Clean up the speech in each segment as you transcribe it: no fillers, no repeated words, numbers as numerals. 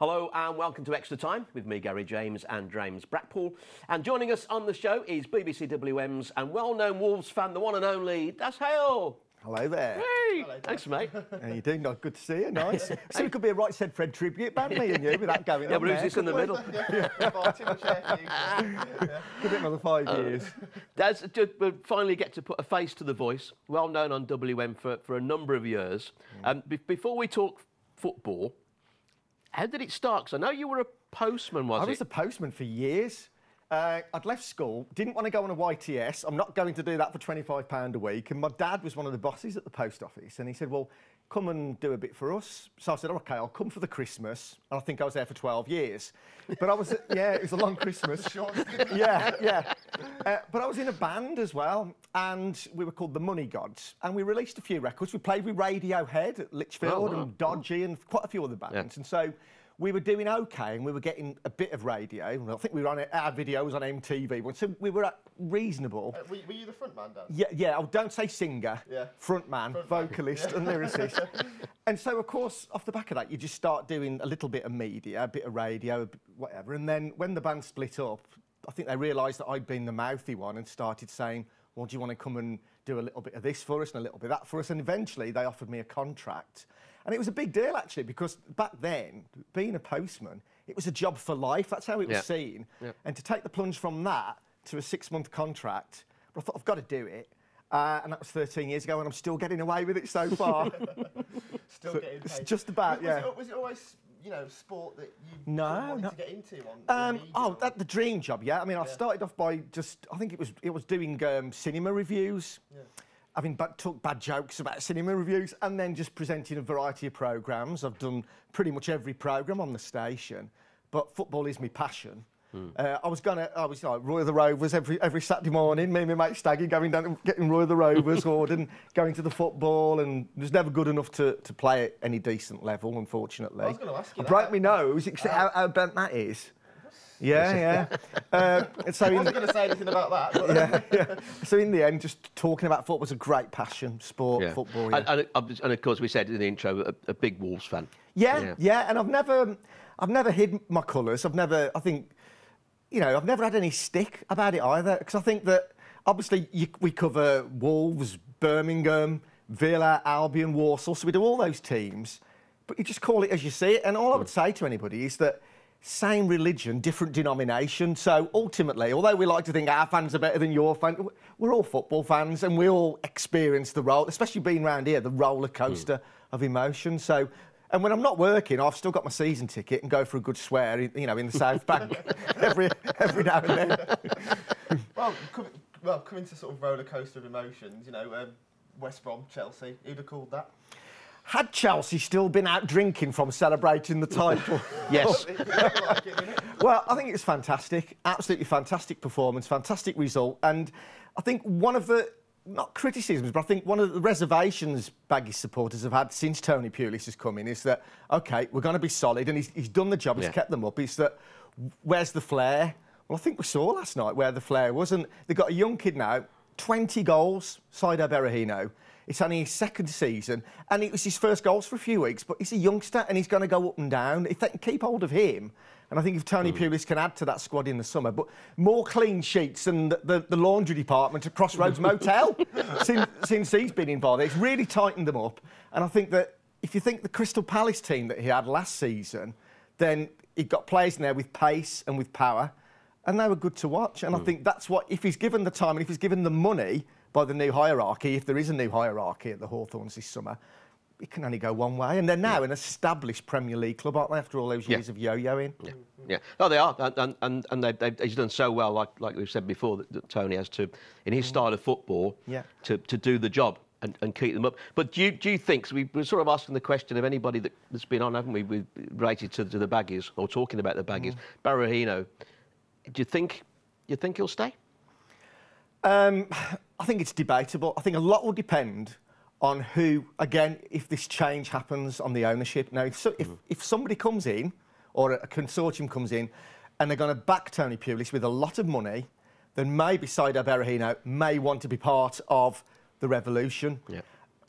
Hello and welcome to Extra Time with me, Gary James and James Brackpool. And joining us on the show is BBC WM's and well-known Wolves fan, the one and only Daz Hale. Hello there. Hey, hello, thanks, mate. How you doing? Good to see you. Nice. So it could be a Right Said Fred tribute band, me and you, with that going on. Yeah, but who's this in the middle? Give it another 5 years. Daz, we'll finally get to put a face to the voice. Well known on WM for a number of years. Before we talk football, how did it start? Because I know you were a postman, I was a postman for years. I'd left school, didn't want to go on a YTS. I'm not going to do that for £25 a week. And my dad was one of the bosses at the post office. And he said, well, come and do a bit for us. So I said, OK, I'll come for the Christmas. And I think I was there for 12 years. But I was, yeah, it was a long Christmas. Yeah. But I was in a band as well. And we were called the Money Gods. And we released a few records. We played with Radiohead at Lichfield and Dodgy and quite a few other bands. Yeah. And so we were doing OK, and we were getting a bit of radio. I think we were on our video was on MTV, so we were reasonable. Were you the front man, Dan? Yeah. Oh, don't say singer. Yeah. Front man, vocalist, and lyricist. And so, of course, off the back of that, you just start doing a little bit of media, a bit of radio, whatever. And then when the band split up, I think they realised that I'd been the mouthy one and started saying, well, do you want to come and do a little bit of this for us and a little bit of that for us? And eventually they offered me a contract. And it was a big deal, actually, because back then, being a postman, it was a job for life. That's how it was seen. Yeah. And to take the plunge from that to a 6-month contract, I thought, I've got to do it. And that was 13 years ago, and I'm still getting away with it so far. Still getting paid. It's just about, Was it always, sport that you wanted to get into? The dream job, yeah. I mean, I started off by I think it was doing cinema reviews. Yeah. Having took bad jokes about cinema reviews and then just presenting a variety of programmes. I've done pretty much every programme on the station, but football is my passion. I was like Roy of the Rovers every Saturday morning, me and my mate Staggy going down and getting Roy of the Rovers ordered and going to the football, and was never good enough to play at any decent level, unfortunately. I was going to ask you I broke my nose, how bent that is. Yeah. So I wasn't going to say anything about that. Yeah. So in the end, just talking about football was a great passion, football. Yeah. And of course, we said in the intro, a big Wolves fan. Yeah. And I've never hid my colours. I've never had any stick about it either, because I think that obviously we cover Wolves, Birmingham, Villa, Albion, Walsall, so we do all those teams, but you just call it as you see it. And all I would say to anybody is that same religion, different denomination. So ultimately, although we like to think our fans are better than your fans, we're all football fans and we all experience the role, especially being around here, the roller coaster of emotion. So, and when I'm not working, I've still got my season ticket and go for a good swear, in the South Bank every now and then. Coming to sort of roller coaster of emotions, West Brom, Chelsea, who'd have called that? Had Chelsea still been out drinking from celebrating the title? Yes. Well, I think it was fantastic. Absolutely fantastic performance, fantastic result. And I think one of the, not criticisms, but I think one of the reservations Baggies supporters have had since Tony Pulis has come in is that, OK, we're going to be solid, and he's done the job, he's kept them up, is that, where's the flair? Well, I think we saw last night where the flair was, and they've got a young kid now, 20 goals, Saido Berahino. It's only his second season, and it was his first goals for a few weeks, but he's a youngster and he's going to go up and down. If they can keep hold of him, and I think if Tony Pulis can add to that squad in the summer, but more clean sheets than the laundry department at Crossroads Motel since he's been involved. It's really tightened them up. And I think that if you think the Crystal Palace team that he had last season, then he got players in there with pace and with power, and they were good to watch. And I think that's what, if he's given the time and if he's given the money by the new hierarchy, if there is a new hierarchy at the Hawthorns this summer, it can only go one way. And they're now an established Premier League club, aren't they, after all those years of yo-yoing? Yeah. Oh, they are. And he's done so well, like we've said before, that Tony has to, in his style of football, to do the job and keep them up. But do you think, so we're sort of asking the question of anybody that's been on, haven't we, related to the Baggies, or talking about the Baggies, Berahino, do you think he'll stay? I think it's debatable. I think a lot will depend on who, again, if this change happens on the ownership. Now, if somebody comes in, or a consortium comes in, and they're going to back Tony Pulis with a lot of money, then maybe Saido Berahino may want to be part of the revolution. Yeah.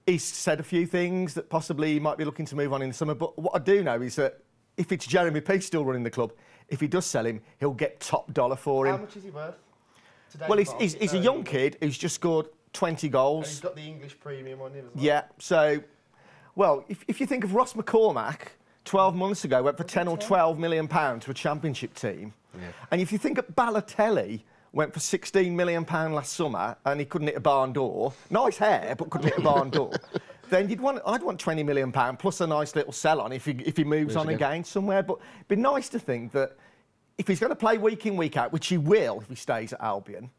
He's said a few things that possibly he might be looking to move on in the summer, but what I do know is that if it's Jeremy Peake still running the club, if he does sell him, he'll get top dollar for him. How much is he worth? Well, he's a young kid who's just scored 20 goals. And he's got the English premium on him as well. Yeah, so, well, if you think of Ross McCormack, 12 months ago, went for 10 or 12 million pounds to a championship team. Yeah. And if you think of Balotelli, went for 16 million pound last summer and he couldn't hit a barn door. Nice hair, but couldn't hit a barn door. Then I'd want 20 million pound plus a nice little sell on if he moves on again somewhere. But it'd be nice to think that if he's going to play week in, week out, which he will if he stays at Albion,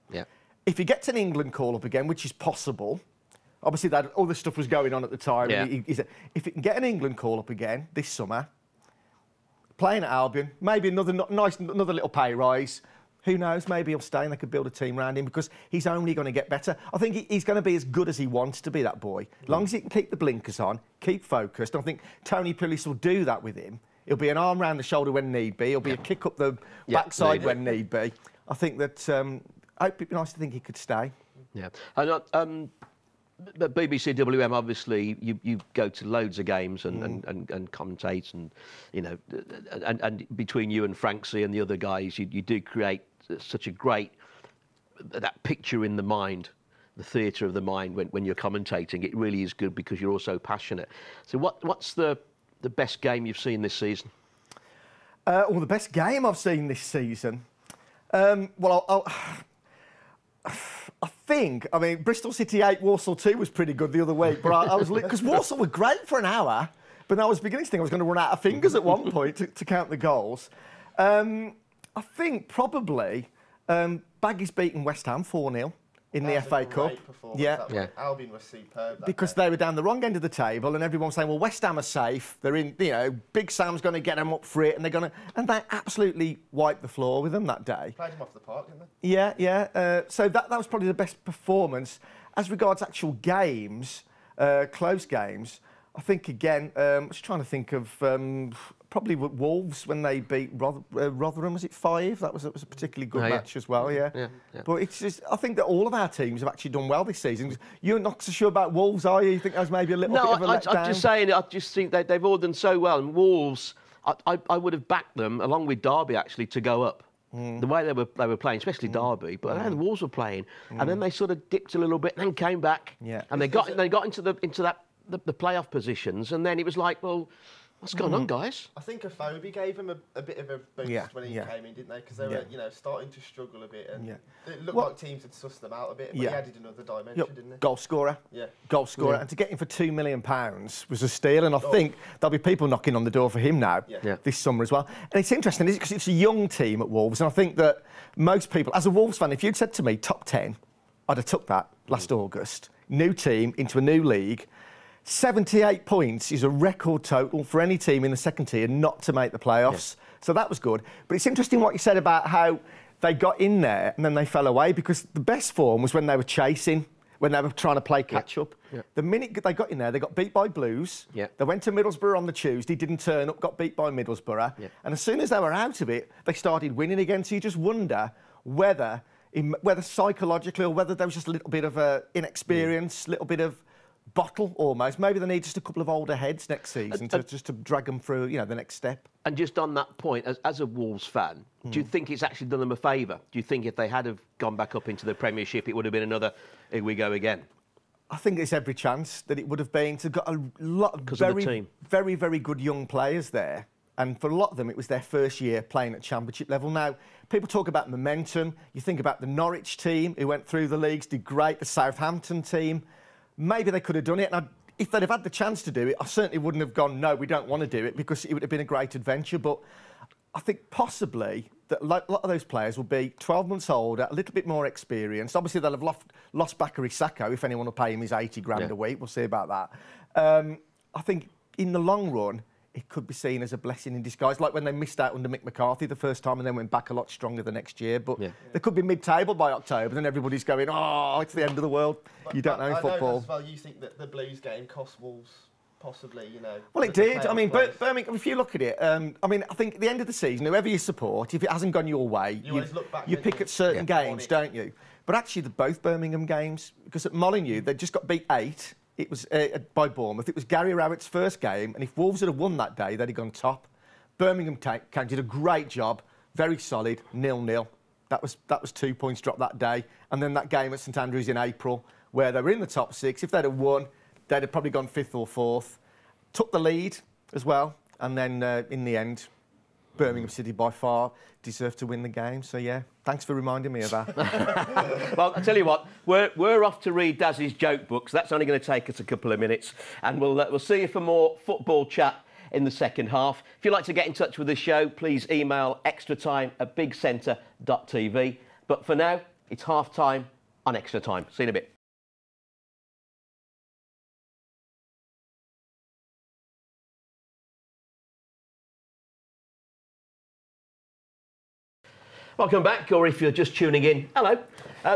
if he gets an England call-up again, which is possible, obviously that all this stuff was going on at the time. Yeah. If he can get an England call-up again this summer, playing at Albion, maybe another little pay rise. Who knows? Maybe he'll stay and they could build a team around him because he's only going to get better. I think he's going to be as good as he wants to be, that boy. As long as he can keep the blinkers on, keep focused. I think Tony Pulis will do that with him. It'll be an arm round the shoulder when need be. It'll be a kick up the backside when need be. I think that I hope it'd be nice to think he could stay. Yeah. And, but BBC WM, obviously, you go to loads of games and commentate, and you know, and between you and Franksy and the other guys, you do create such a great that picture in the mind, the theatre of the mind when you're commentating. It really is good because you're also passionate. So what's the best game you've seen this season? Well, the best game I've seen this season. Well, I mean, Bristol City 8, Walsall 2 was pretty good the other week, but I was because Walsall were great for an hour, but I was beginning to think I was going to run out of fingers at one point to count the goals. I think probably Baggies beating West Ham 4-0 in the FA Cup. Yeah. Albion was superb. Because they were down the wrong end of the table, and everyone was saying, well, West Ham are safe. They're in, you know, Big Sam's going to get them up for it, and and they absolutely wiped the floor with them that day. Played them off the park, didn't they? Yeah. So that was probably the best performance. As regards actual games, close games, I think again, I was trying to think of probably Wolves when they beat Rotherham. Was it 5? That was a particularly good match as well. Yeah. But it's just, I think that all of our teams have actually done well this season. You're not so sure about Wolves, are you? You think that was maybe a little bit of a letdown? I'm just saying. I just think they've all done so well. And Wolves, I would have backed them along with Derby actually to go up. The way they were playing, especially Derby, but the Wolves were playing, and then they sort of dipped a little bit, and then came back, and they got into the playoff positions, and then it was like, well, what's going on, guys? I think Afobe gave him a bit of a boost when he came in, didn't they? Because they were, you know, starting to struggle a bit, and it looked like teams had sussed them out a bit. But he added another dimension, didn't he? Goal scorer. Goal scorer, and to get him for £2 million was a steal. And I think there'll be people knocking on the door for him now this summer as well. And it's interesting because it's a young team at Wolves, and I think that most people, as a Wolves fan, if you'd said to me top 10, I'd have took that last August. New team into a new league. 78 points is a record total for any team in the second tier not to make the playoffs. So that was good. But it's interesting what you said about how they got in there and then they fell away, because the best form was when they were chasing, when they were trying to play catch-up. The minute they got in there, they got beat by Blues. They went to Middlesbrough on the Tuesday, didn't turn up, got beat by Middlesbrough. And as soon as they were out of it, they started winning again. So you just wonder whether psychologically or whether there was just a little bit of inexperience, a little bit of bottle almost. Maybe they need just a couple of older heads next season just to drag them through, you know, the next step. And just on that point, as a Wolves fan, do you think it's actually done them a favour? Do you think if they had have gone back up into the Premiership, it would have been another, here we go again? I think there's every chance that it would have been. They've got a lot of very, very good young players there. And for a lot of them, it was their first year playing at championship level. Now, people talk about momentum. You think about the Norwich team who went through the leagues, did great, the Southampton team. Maybe they could have done it. And if they'd have had the chance to do it, I certainly wouldn't have gone, no, we don't want to do it, because it would have been a great adventure. But I think possibly that a lot of those players will be 12 months older, a little bit more experienced. Obviously, they'll have lost Bakary Sakho if anyone will pay him his 80 grand a week. We'll see about that. I think in the long run, it could be seen as a blessing in disguise, like when they missed out under Mick McCarthy the first time and then went back a lot stronger the next year. But they could be mid-table by October, and everybody's going, oh, it's the end of the world. You don't know in football. I know as well, you think that the Blues game cost Wolves possibly, you know... Well, it did. I mean, Birmingham, if you look at it, I mean, I think at the end of the season, whoever you support, if it hasn't gone your way, you pick at certain games, don't you? But actually, both Birmingham games, because at Molineux, they just got beat 8. It was by Bournemouth. It was Gary Rowett's first game, and if Wolves had have won that day, they'd have gone top. Birmingham came, did a great job, very solid, 0-0. That was 2 points dropped that day. And then that game at St Andrews in April, where they were in the top 6. If they'd have won, they'd have probably gone 5th or 4th. Took the lead as well, and then in the end, Birmingham City by far deserved to win the game. So yeah, thanks for reminding me of that. Well, I tell you what, we're off to read Daz's joke books. That's only going to take us a couple of minutes, and we'll see you for more football chat in the second half. If you'd like to get in touch with the show, please email extratime@bigcentre.tv. But for now, it's half time on Extra Time. See you in a bit. Welcome back, or if you're just tuning in, hello.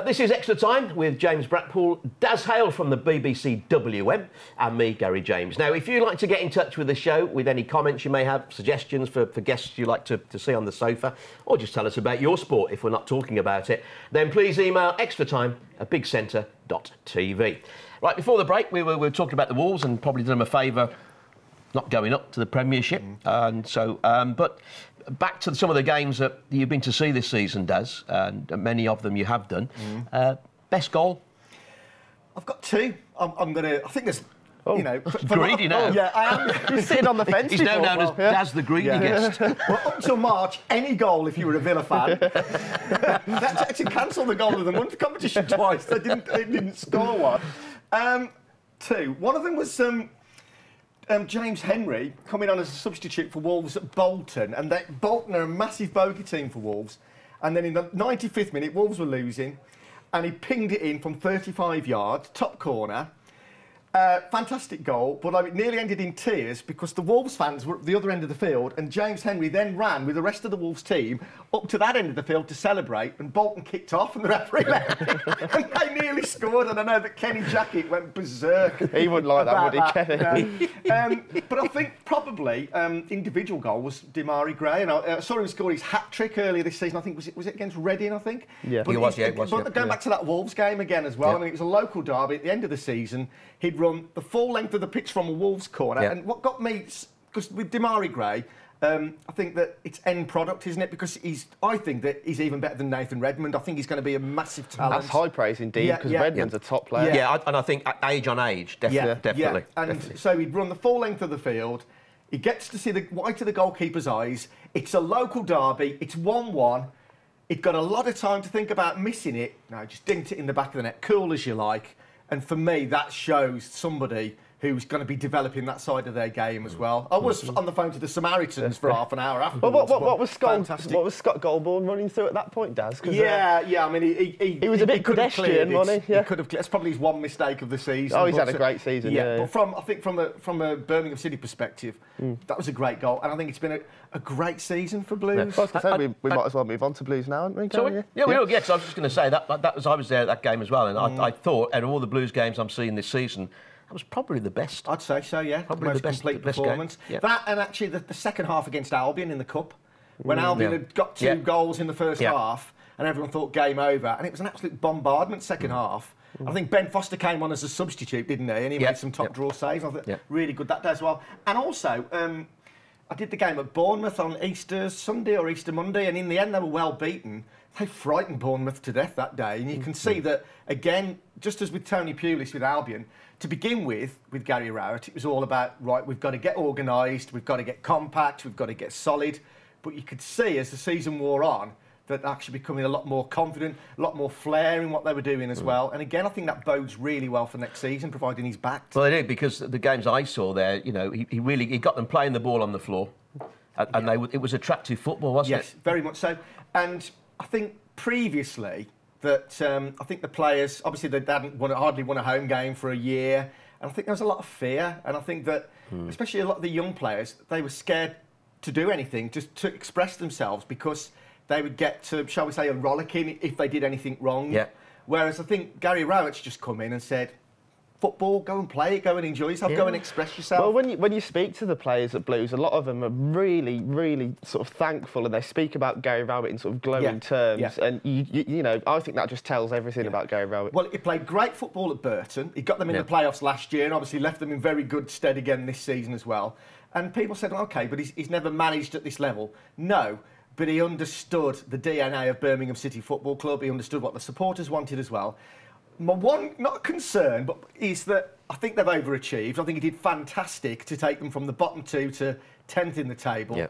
This is Extra Time with James Brackpool, Daz Hale from the BBC WM, and me, Gary James. Now, if you'd like to get in touch with the show with any comments you may have, suggestions for guests you'd like to see on the sofa, or just tell us about your sport if we're not talking about it, then please email extratime@bigcentre.tv. Right, before the break, we were talking about the Wolves and probably did them a favour not going up to the Premiership. And so, but back to some of the games that you've been to see this season, Daz, and many of them you have done. Best goal? I've got 2. I'm going to... I think there's... You know, greedy now. Yeah, I am. He's sitting on the fence. He's now known as Daz the greedy guest. Well, up until March, any goal, if you were a Villa fan, that's actually cancelled the goal of the month competition twice. They didn't score one. 2. One of them was James Henry coming on as a substitute for Wolves at Bolton, and Bolton are a massive bogey team for Wolves. And then in the 95th minute, Wolves were losing, and he pinged it in from 35 yards, top corner. Fantastic goal, but it nearly ended in tears because the Wolves fans were at the other end of the field, and James Henry then ran with the rest of the Wolves team up to that end of the field to celebrate, and Bolton kicked off and the referee left it, and they nearly scored, and I know that Kenny Jackett went berserk. He wouldn't like that, would he, Kenny? But I think probably individual goal was Demarai Gray, and I saw him score his hat-trick earlier this season. I think, was it against Reading, I think? Yeah. But it was. But going back to that Wolves game again as well, I mean, it was a local derby at the end of the season. He'd run the full length of the pitch from a Wolves corner. And what got me, because with Demarai Gray, I think that it's end product, isn't it? Because I think that he's even better than Nathan Redmond. I think he's going to be a massive talent. That's high praise indeed, because Redmond's a top player. Yeah, and I think age on age, definitely. Yeah. And so he'd run the full length of the field. He gets to see the white of the goalkeeper's eyes. It's a local derby. It's 1-1. He'd got a lot of time to think about missing it. No, just dinked it in the back of the net, cool as you like. And for me, that shows somebody who's going to be developing that side of their game as well. I was on the phone to the Samaritans for half an hour afterwards. Well, what was Scott Goldborn running through at that point, Daz? Yeah. I mean, he was a bit pedestrian, wasn't he? Yeah. He could have. That's probably his one mistake of the season. Oh, he's had a great season. Yeah. But I think from a Birmingham City perspective, that was a great goal, and I think it's been a great season for Blues. Yeah. I was we might as well move on to Blues now, aren't we? Yeah, we will. Yes, I was just going to say that I was there at that game as well, and I thought out of all the Blues games I'm seeing this season, that was probably the best. I'd say so, yeah. Probably the best complete performance. Game. That and actually the second half against Albion in the Cup, when Albion had got 2 goals in the first half, and everyone thought game over, and it was an absolute bombardment second half. I think Ben Foster came on as a substitute, didn't he? And he made some top draw saves. I thought really good that day as well. And also, I did the game at Bournemouth on Easter Sunday or Easter Monday, and in the end they were well beaten. They frightened Bournemouth to death that day, and you can see that again, just as with Tony Pulis with Albion. To begin with Gary Rowett, it was all about, right, we've got to get organised, we've got to get compact, we've got to get solid. But you could see as the season wore on that actually becoming a lot more confident, a lot more flair in what they were doing as well. And again, I think that bodes really well for next season, providing he's backed. Well, it did, because the games I saw there, you know, he really got them playing the ball on the floor, and it was attractive football, wasn't it? Yes, very much so. And I think previously that I think the players, obviously they hadn't hardly won a home game for a year, and I think there was a lot of fear, and I think that especially a lot of the young players, they were scared to do anything, just to express themselves, because they would get to, shall we say, a rollicking if they did anything wrong. Yeah. Whereas I think Gary Rowett's just come in and said, football, go and play it, go and enjoy yourself, go and express yourself. Well, when you speak to the players at Blues, a lot of them are really, really sort of thankful, and they speak about Gary Rowett in sort of glowing terms. And you know, I think that just tells everything about Gary Rowett. Well, he played great football at Burton. He got them in the playoffs last year, and obviously left them in very good stead again this season as well. And people said, OK, but he's never managed at this level. No. But he understood the DNA of Birmingham City Football Club. He understood what the supporters wanted as well. My one, not concern, but is that I think they've overachieved. I think he did fantastic to take them from the bottom 2 to 10th in the table.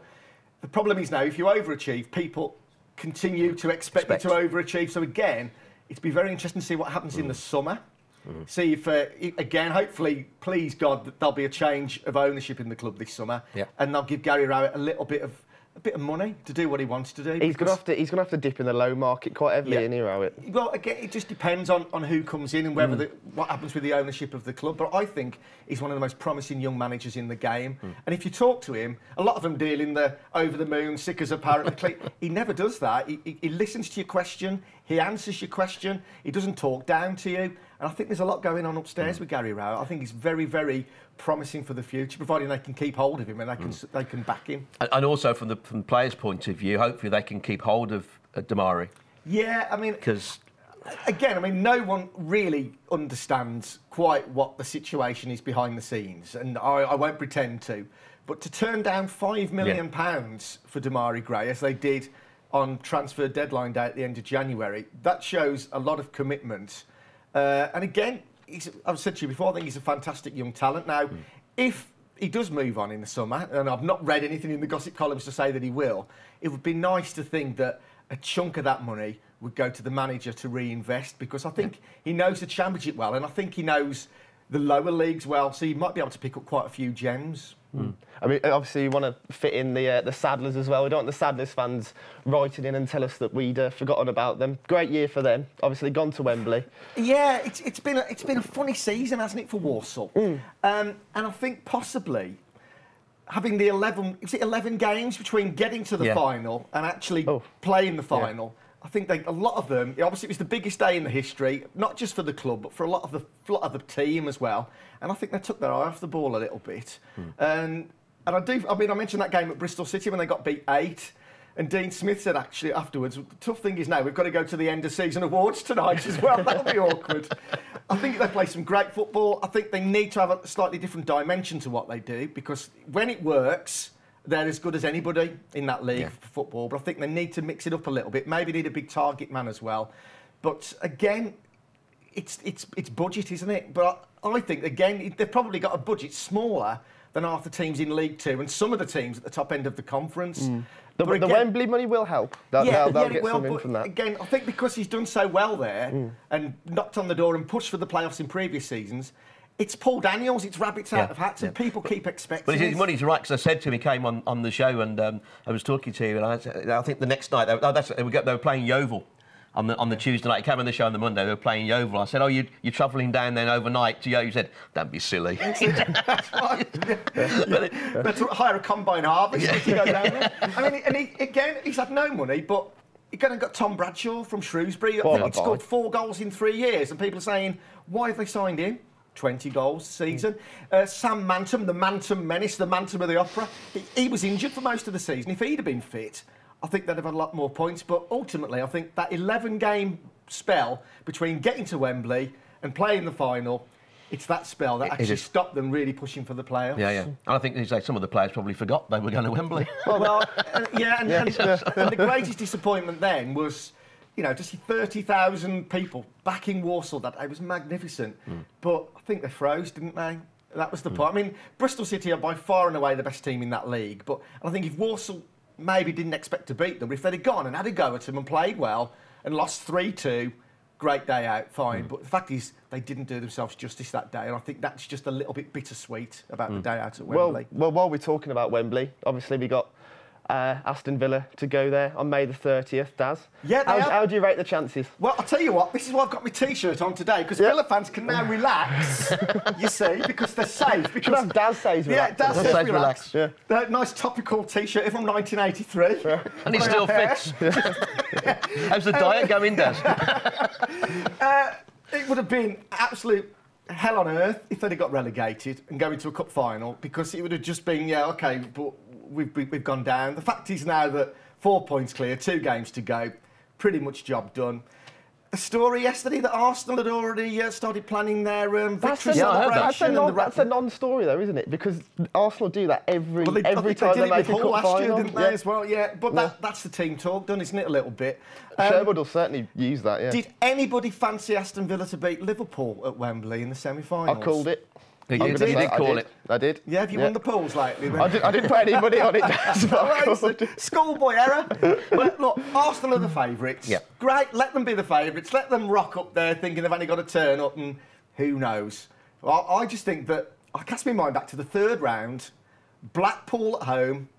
The problem is now, if you overachieve, people continue to expect you to overachieve. So again, it'd be very interesting to see what happens in the summer. See if, again, hopefully, please God, that there'll be a change of ownership in the club this summer. And they'll give Gary Rowett a little bit of money to do what he wants to do. He's going to have to dip in the low market quite heavily, isn't he, Rowett? Well, again, it just depends on who comes in and whether what happens with the ownership of the club. But I think he's one of the most promising young managers in the game. And if you talk to him, a lot of them deal in the over the moon, sick as a parrot. He never does that. He listens to your question. He answers your question. He doesn't talk down to you. And I think there's a lot going on upstairs with Gary Rowett. I think he's very, very promising for the future, providing they can keep hold of him and they can back him. And also from the players' point of view, hopefully they can keep hold of Damari. Yeah, I mean, because again, I mean, no one really understands quite what the situation is behind the scenes, and I won't pretend to. But to turn down £5 million for Damari Gray, as they did on transfer deadline day at the end of January, that shows a lot of commitment. And again, I've said to you before, I think he's a fantastic young talent. Now, if he does move on in the summer, and I've not read anything in the gossip columns to say that he will, it would be nice to think that a chunk of that money would go to the manager to reinvest, because I think he knows the Championship well, and I think he knows the lower leagues well, so he might be able to pick up quite a few gems. I mean, obviously, you want to fit in the Saddlers as well. We don't want the Saddlers fans writing in and tell us that we'd forgotten about them. Great year for them. Obviously, gone to Wembley. Yeah, it's been a funny season, hasn't it, for Walsall? And I think possibly having the 11 games between getting to the final and actually playing the final. I think a lot of them, obviously it was the biggest day in the history, not just for the club, but for a lot of the team as well. And I think they took their eye off the ball a little bit. And I mentioned that game at Bristol City when they got beat 8. And Dean Smith said actually afterwards, the tough thing is now we've got to go to the end of season awards tonight as well. That'll be awkward. I think they play some great football. I think they need to have a slightly different dimension to what they do, because when it works, they're as good as anybody in that league for football. But I think they need to mix it up a little bit. Maybe need a big target man as well. But again, it's budget, isn't it? But I think, again, they've probably got a budget smaller than half the teams in League Two and some of the teams at the top end of the conference. The Wembley money will help. They'll get something from that. Again, I think because he's done so well there and knocked on the door and pushed for the playoffs in previous seasons, it's Paul Daniels, it's rabbits out of hats, and people keep expecting But his money's right, because I said to him, he came on the show and I was talking to him, and I think the next night, they were playing Yeovil on the Tuesday night. He came on the show on the Monday, they were playing Yeovil. I said, oh, you're travelling down then overnight to Yeovil? He said, don't be silly. That's right. Let's hire a combine harvest to go down there. I mean, and he's had no money, but he got Tom Bradshaw from Shrewsbury. I think he'd scored 4 goals in 3 years, and people are saying, why have they signed him? 20 goals a season. Sam Mantum, the Mantum menace, the Mantum of the Opera, he was injured for most of the season. If he'd have been fit, I think they'd have had a lot more points. But ultimately, I think that 11-game spell between getting to Wembley and playing the final, it's that spell that actually stopped them really pushing for the playoffs. Yeah. And I think some of the players probably forgot they were going to Wembley. And the greatest disappointment then was, to see 30,000 people backing Walsall that day was magnificent. But I think they froze, didn't they? That was the point. I mean, Bristol City are by far and away the best team in that league. But I think if Walsall maybe didn't expect to beat them, if they'd have gone and had a go at them and played well and lost 3-2, great day out, fine. But the fact is, they didn't do themselves justice that day. And I think that's just a little bit bittersweet about the day out at Wembley. Well, while we're talking about Wembley, obviously we got Aston Villa to go there on May the 30th, Daz. Yeah, how do you rate the chances? Well, I'll tell you what, this is why I've got my T-shirt on today, because Villa fans can now relax, you see, because they're safe. Because have Daz says relax. Yeah, Daz says relax. Nice topical T-shirt from 1983. And he still fits. How's the diet going, Daz? It would have been absolute hell on earth if they'd have got relegated and go into a cup final, because it would have just been, yeah, OK, but we've gone down. The fact is now that 4 points clear, 2 games to go, pretty much job done. A story yesterday that Arsenal had already started planning their victory celebration. That's a non-story, though, isn't it? Because Arsenal do that every time they make a cup final. Didn't they, as well? Yeah, but that's the team talk done, isn't it, a little bit? Sherwood will certainly use that, yeah. Did anybody fancy Aston Villa to beat Liverpool at Wembley in the semi-finals? I called it. You did call it. I did. Yeah, have you won the polls lately? Then? I didn't put any money on it. Schoolboy error. But look, Arsenal are the favourites. Yeah. Great, let them be the favourites. Let them rock up there thinking they've only got to turn up and who knows. Well, I just think that, I cast my mind back to the 3rd round, Blackpool at home,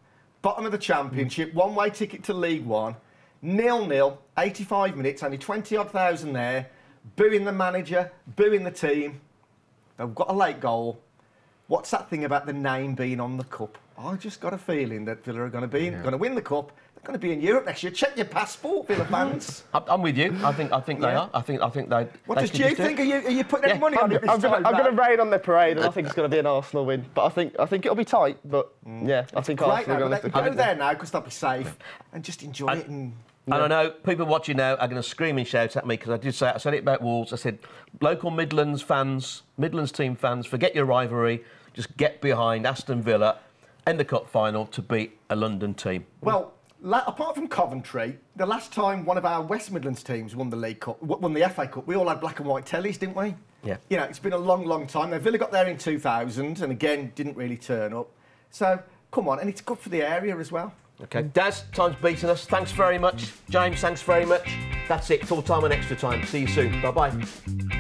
bottom of the Championship, one-way ticket to League One, 0-0, 85 minutes, only 20-odd thousand there, booing the manager, booing the team. They've got a late goal. What's that thing about the name being on the cup? I just got a feeling that Villa are going to win the cup. They're going to be in Europe next year. Check your passport, Villa fans. I'm with you. I think they are. I think they. What does you think? Are you putting any money on it? I'm going to rain on their parade, and I think it's going to be an Arsenal win. But I think it'll be tight. But yeah, I think Arsenal are going to go there now because they'll be safe and just enjoy it. And I know people watching now are going to scream and shout at me because I said it about Wolves. I said, local Midlands team fans, forget your rivalry. Just get behind Aston Villa in the cup final to beat a London team. Well, apart from Coventry, the last time one of our West Midlands teams won the League Cup, won the FA Cup, we all had black and white tellies, didn't we? Yeah. You know, it's been a long, long time. Now, Villa got there in 2000 and again didn't really turn up. So, come on, and it's good for the area as well. OK, Daz, time's beaten us. Thanks very much. James, thanks very much. That's it. Full time and extra time. See you soon. Bye-bye.